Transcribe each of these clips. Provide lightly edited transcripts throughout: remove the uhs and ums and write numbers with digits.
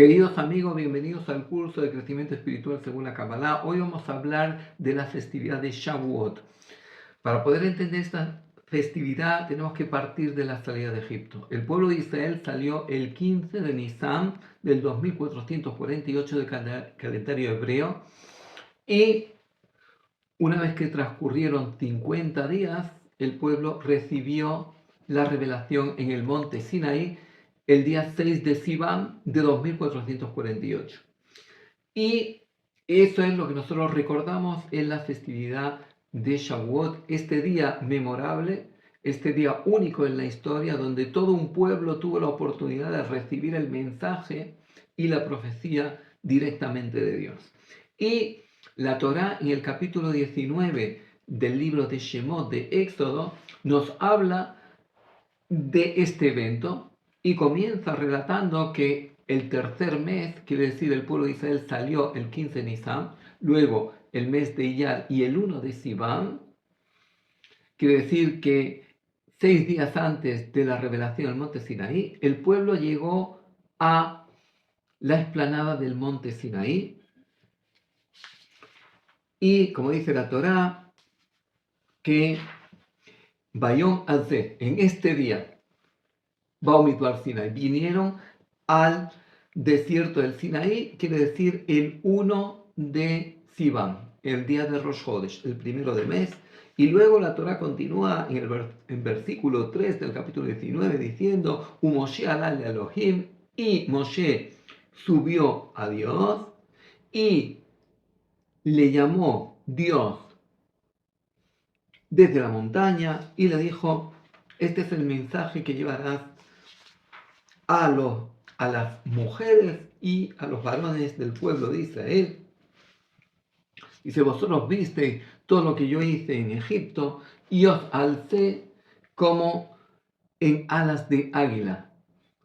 Queridos amigos, bienvenidos al curso de crecimiento espiritual según la Kabbalah. Hoy vamos a hablar de la festividad de Shavuot. Para poder entender esta festividad tenemos que partir de la salida de Egipto. El pueblo de Israel salió el 15 de Nisan del 2448 del calendario hebreo y una vez que transcurrieron 50 días, el pueblo recibió la revelación en el monte Sinaí el día 6 de Sivan de 2448. Y eso es lo que nosotros recordamos en la festividad de Shavuot, este día memorable, este día único en la historia, donde todo un pueblo tuvo la oportunidad de recibir el mensaje y la profecía directamente de Dios. Y la Torá en el capítulo 19 del libro de Shemot, de Éxodo, nos habla de este evento y comienza relatando que el tercer mes, quiere decir el pueblo de Israel salió el 15 de Nisan, luego el mes de Iyar y el 1 de Sivan, quiere decir que 6 días antes de la revelación del monte Sinaí, el pueblo llegó a la explanada del monte Sinaí y, como dice la Torá, que Bayom Azeh, en este día, Baumidbar Sinaí, vinieron al desierto del Sinaí, quiere decir el 1 de Sivan, el día de Rosh Hodesh, el primero del mes. Y luego la Torah continúa en versículo 3 del capítulo 19 diciendo, Moshe alal Elohim, y Moshe subió a Dios y le llamó Dios desde la montaña y le dijo, este es el mensaje que llevarás a las mujeres y a los varones del pueblo de Israel. Dice, vosotros visteis todo lo que yo hice en Egipto y os alcé como en alas de águila.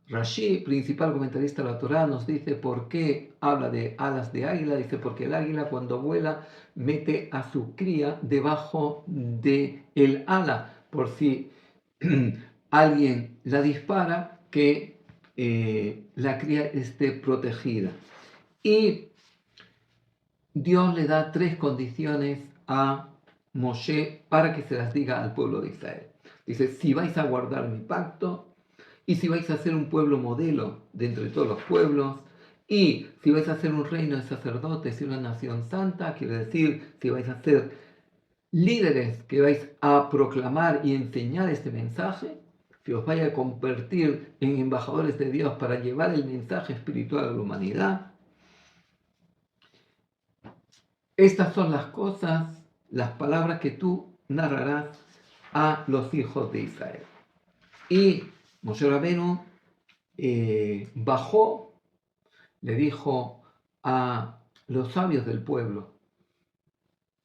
Rashi, principal comentarista de la Torá, nos dice por qué habla de alas de águila. Dice, porque el águila cuando vuela mete a su cría debajo de el ala, por si alguien la dispara, que la cría esté protegida. Y Dios le da 3 condiciones a Moshe para que se las diga al pueblo de Israel. Dice, si vais a guardar mi pacto, y si vais a ser un pueblo modelo de entre todos los pueblos, y si vais a ser un reino de sacerdotes y una nación santa, quiere decir, si vais a ser líderes que vais a proclamar y enseñar este mensaje, que os vaya a convertir en embajadores de Dios para llevar el mensaje espiritual a la humanidad. Estas son las cosas, las palabras que tú narrarás a los hijos de Israel. Y Moshe Rabenu bajó, le dijo a los sabios del pueblo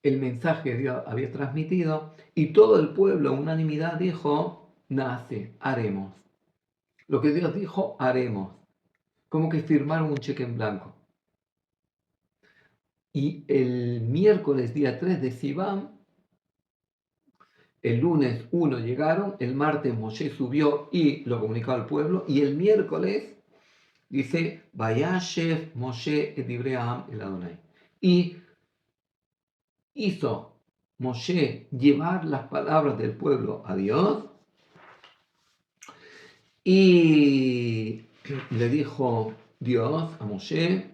el mensaje que Dios había transmitido y todo el pueblo a unanimidad dijo, nace, haremos. Lo que Dios dijo, haremos. Como que firmaron un cheque en blanco. Y el miércoles día 3 de Sivan, el lunes 1 llegaron, el martes Moshe subió y lo comunicó al pueblo, y el miércoles dice, Vayashev Moshe et divrei ha'am el Adonai. Y hizo Moshe llevar las palabras del pueblo a Dios, y le dijo Dios a Moshe,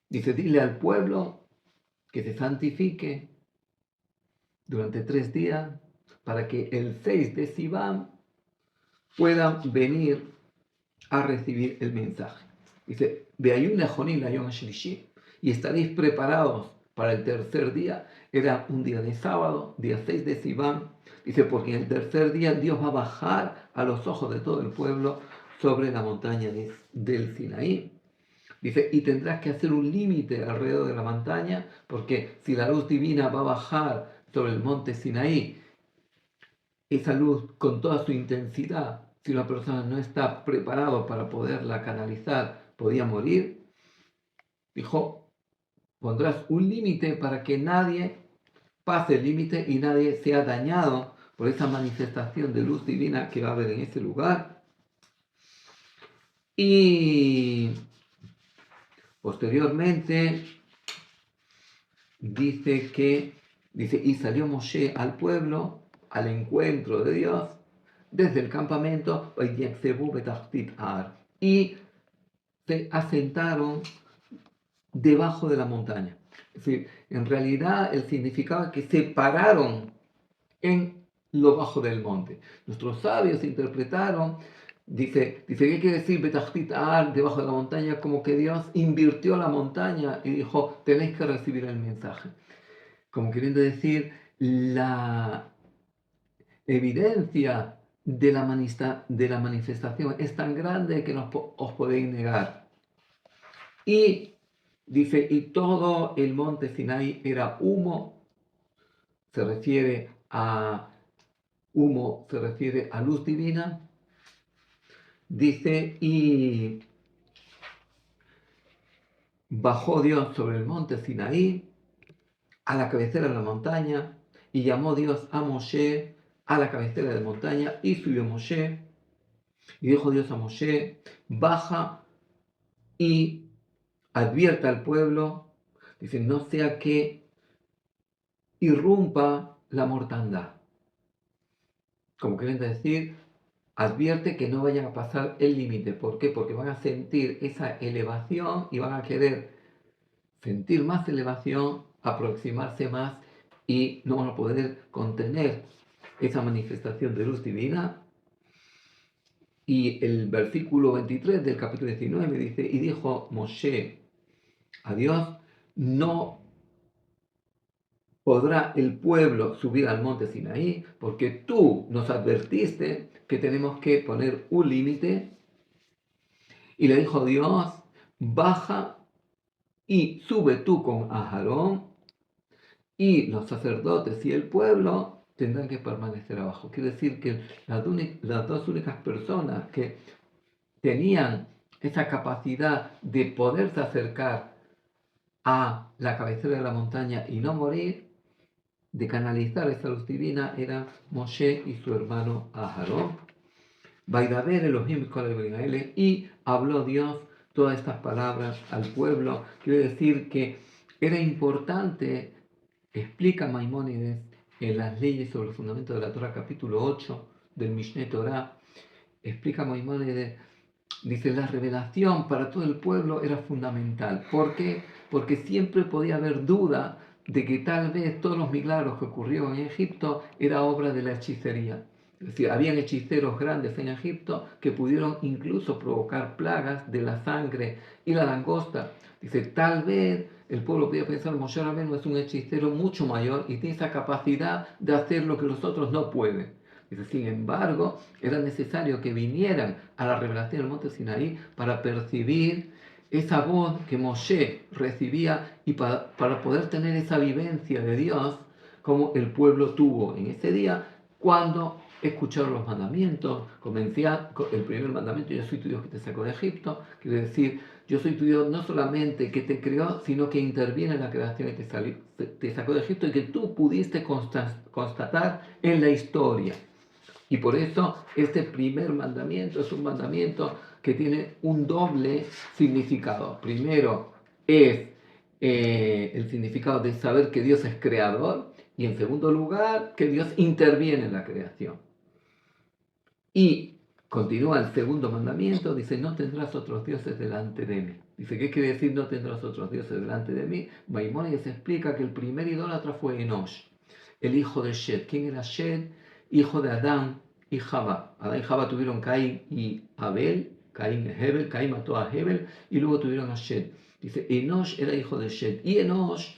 dice, dile al pueblo que se santifique durante 3 días para que el 6 de Sivan puedan venir a recibir el mensaje. Dice, y estaréis preparados para el tercer día. Era un día de sábado, día 6 de Sivan. Dice, porque en el tercer día Dios va a bajar a los ojos de todo el pueblo sobre la montaña del Sinaí. Dice, y tendrás que hacer un límite alrededor de la montaña, porque si la luz divina va a bajar sobre el monte Sinaí, esa luz con toda su intensidad, si una persona no está preparado para poderla canalizar, podía morir. Dijo, pondrás un límite para que nadie pase el límite y nadie sea dañado por esa manifestación de luz divina que va a haber en ese lugar. Y posteriormente dice, y salió Moshe al pueblo, al encuentro de Dios, desde el campamento, y se asentaron debajo de la montaña. Es decir, en realidad el significado es que se pararon en lo bajo del monte. Nuestros sabios interpretaron, ¿qué quiere decir Betachtit Ar, debajo de la montaña? Como que Dios invirtió la montaña y dijo, tenéis que recibir el mensaje. Como queriendo decir, la evidencia de la manifestación es tan grande que no os podéis negar. Y dice, y todo el monte Sinai era humo, se refiere a humo, se refiere a luz divina. Dice, y bajó Dios sobre el monte Sinaí, a la cabecera de la montaña, y llamó Dios a Moshe a la cabecera de la montaña, y subió Moshe, y dijo Dios a Moshe, baja y advierta al pueblo, dice, no sea que irrumpa la mortandad. Como quieren decir, advierte que no vayan a pasar el límite. ¿Por qué? Porque van a sentir esa elevación y van a querer sentir más elevación, aproximarse más y no van a poder contener esa manifestación de luz divina. Y el versículo 23 del capítulo 19 dice, y dijo Moshe a Dios, no podrá el pueblo subir al monte Sinaí, porque tú nos advertiste que tenemos que poner un límite. Y le dijo Dios, baja y sube tú con Aarón, y los sacerdotes y el pueblo tendrán que permanecer abajo. Quiere decir que las dos únicas personas que tenían esa capacidad de poderse acercar a la cabecera de la montaña y no morir, de canalizar esa luz divina, eran Moshe y su hermano Aarón. Vaidaber Elohim con Israel, y habló Dios todas estas palabras al pueblo. Quiere decir que era importante, explica Maimónides en las leyes sobre el fundamento de la Torah, capítulo 8 del Mishneh Torah, explica Maimónides, dice, la revelación para todo el pueblo era fundamental. ¿Por qué? Porque siempre podía haber duda de que tal vez todos los milagros que ocurrieron en Egipto era obra de la hechicería. Es decir, habían hechiceros grandes en Egipto que pudieron incluso provocar plagas de la sangre y la langosta. Dice, tal vez el pueblo podía pensar, Moshe Rabbeinu es un hechicero mucho mayor y tiene esa capacidad de hacer lo que los otros no pueden. Dice, sin embargo, era necesario que vinieran a la revelación del monte Sinaí para percibir esa voz que Moshe recibía y para poder tener esa vivencia de Dios como el pueblo tuvo en ese día cuando escucharon los mandamientos. Comencía el primer mandamiento, yo soy tu Dios que te sacó de Egipto, quiere decir, yo soy tu Dios no solamente que te creó, sino que interviene en la creación y te sacó de Egipto y que tú pudiste constatar en la historia. Y por eso este primer mandamiento es un mandamiento que tiene un doble significado. Primero es el significado de saber que Dios es creador, y en segundo lugar que Dios interviene en la creación. Y continúa el segundo mandamiento, dice, no tendrás otros dioses delante de mí. Dice, ¿qué quiere decir no tendrás otros dioses delante de mí? Maimónides explica que el primer idólatra fue Enosh, el hijo de Shed. ¿Quién era Shed? Hijo de Adán y Jabá. Adán y Jabá tuvieron Caín y Abel. Caín es Hebel, Caín mató a Hebel y luego tuvieron a Shed. Dice, Enosh era hijo de Shed. Y Enosh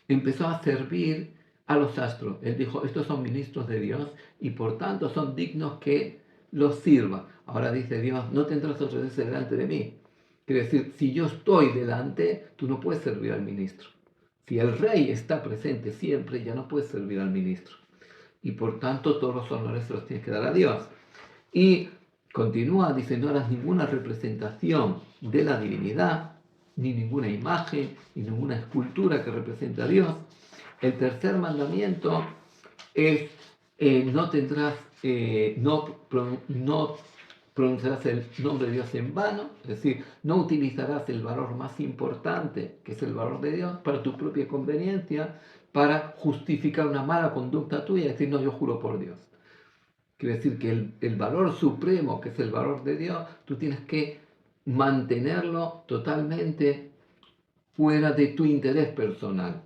empezó a servir a los astros. Él dijo, estos son ministros de Dios y por tanto son dignos que los sirva. Ahora dice Dios, no tendrás otro Dios delante de mí. Quiere decir, si yo estoy delante, tú no puedes servir al ministro. Si el rey está presente siempre, ya no puedes servir al ministro. Y por tanto todos los honores se los tienes que dar a Dios. Y continúa, dice, no harás ninguna representación de la divinidad, ni ninguna imagen, ni ninguna escultura que represente a Dios. El tercer mandamiento es, no tendrás, no pronunciarás el nombre de Dios en vano, es decir, no utilizarás el valor más importante, que es el valor de Dios, para tu propia conveniencia, para justificar una mala conducta tuya, es decir, no, yo juro por Dios. Quiere decir que el valor supremo, que es el valor de Dios, tú tienes que mantenerlo totalmente fuera de tu interés personal.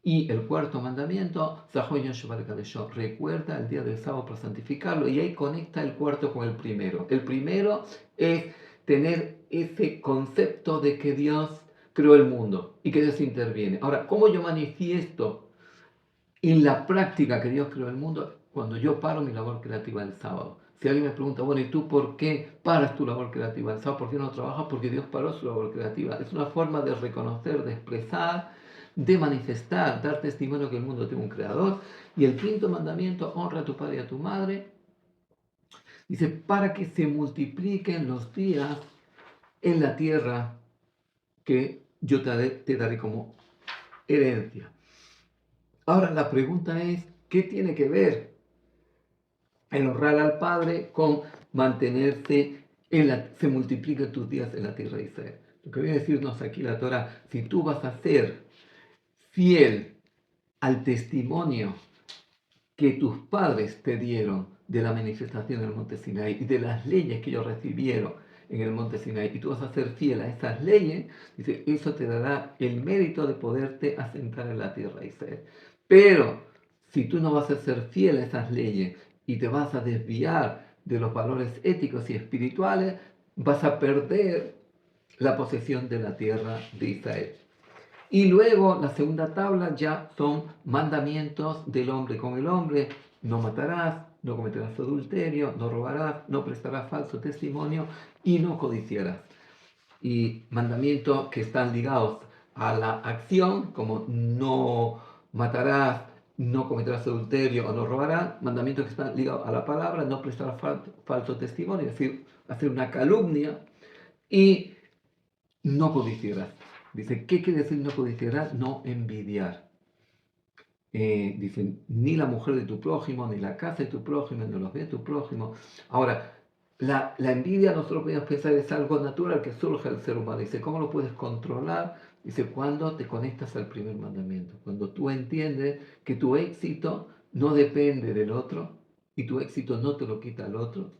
Y el cuarto mandamiento, recuerda el día del sábado para santificarlo. Y ahí conecta el cuarto con el primero. El primero es tener ese concepto de que Dios creó el mundo y que Dios interviene. Ahora, ¿cómo yo manifiesto en la práctica que Dios creó el mundo? Cuando yo paro mi labor creativa el sábado. Si alguien me pregunta, bueno, ¿y tú por qué paras tu labor creativa el sábado? ¿Por qué no trabajas? Porque Dios paró su labor creativa. Es una forma de reconocer, de expresar, de manifestar, dar testimonio que el mundo tiene un creador. Y el quinto mandamiento, honra a tu padre y a tu madre. Dice, para que se multipliquen los días en la tierra que yo te daré como herencia. Ahora la pregunta es, ¿qué tiene que ver el honrar al Padre con mantenerse se multipliquen tus días en la tierra de Israel? Lo que viene a decirnos aquí la Torah, si tú vas a ser fiel al testimonio que tus padres te dieron de la manifestación del monte Sinai y de las leyes que ellos recibieron en el monte Sinai, y tú vas a ser fiel a esas leyes, dice, eso te dará el mérito de poderte asentar en la tierra de Israel. Pero si tú no vas a ser fiel a esas leyes y te vas a desviar de los valores éticos y espirituales, vas a perder la posesión de la tierra de Israel. Y luego la segunda tabla ya son mandamientos del hombre con el hombre. No matarás, no cometerás adulterio, no robarás, no prestarás falso testimonio y no codiciarás. Y mandamientos que están ligados a la acción, como no matarás, no cometerás adulterio o no robarás. Mandamientos que están ligados a la palabra, no prestarás falso testimonio, es decir, hacer una calumnia, y no codiciarás. Dice, ¿qué quiere decir no codiciarás? No envidiar. Dice, ni la mujer de tu prójimo, ni la casa de tu prójimo, ni los bienes de tu prójimo. Ahora, la envidia nosotros podemos pensar es algo natural que surge al ser humano. Dice, ¿cómo lo puedes controlar? Dice, cuando te conectas al primer mandamiento. Cuando tú entiendes que tu éxito no depende del otro y tu éxito no te lo quita el otro.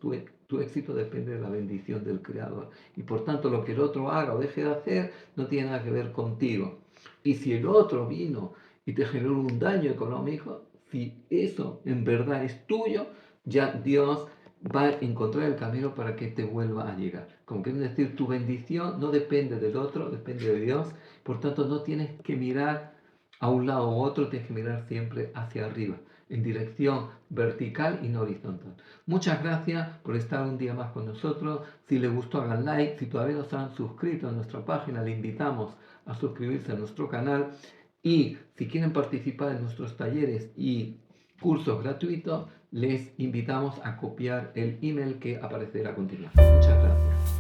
Tu éxito depende de la bendición del Creador. Y por tanto, lo que el otro haga o deje de hacer no tiene nada que ver contigo. Y si el otro vino y te generó un daño económico, si eso en verdad es tuyo, ya Dios va a encontrar el camino para que te vuelva a llegar. Como quieren decir, tu bendición no depende del otro, depende de Dios. Por tanto, no tienes que mirar a un lado u otro, tienes que mirar siempre hacia arriba, en dirección vertical y no horizontal. Muchas gracias por estar un día más con nosotros. Si les gustó, hagan like. Si todavía no se han suscrito a nuestra página, le invitamos a suscribirse a nuestro canal. Y si quieren participar en nuestros talleres y cursos gratuitos, les invitamos a copiar el email que aparecerá a continuación. Muchas gracias.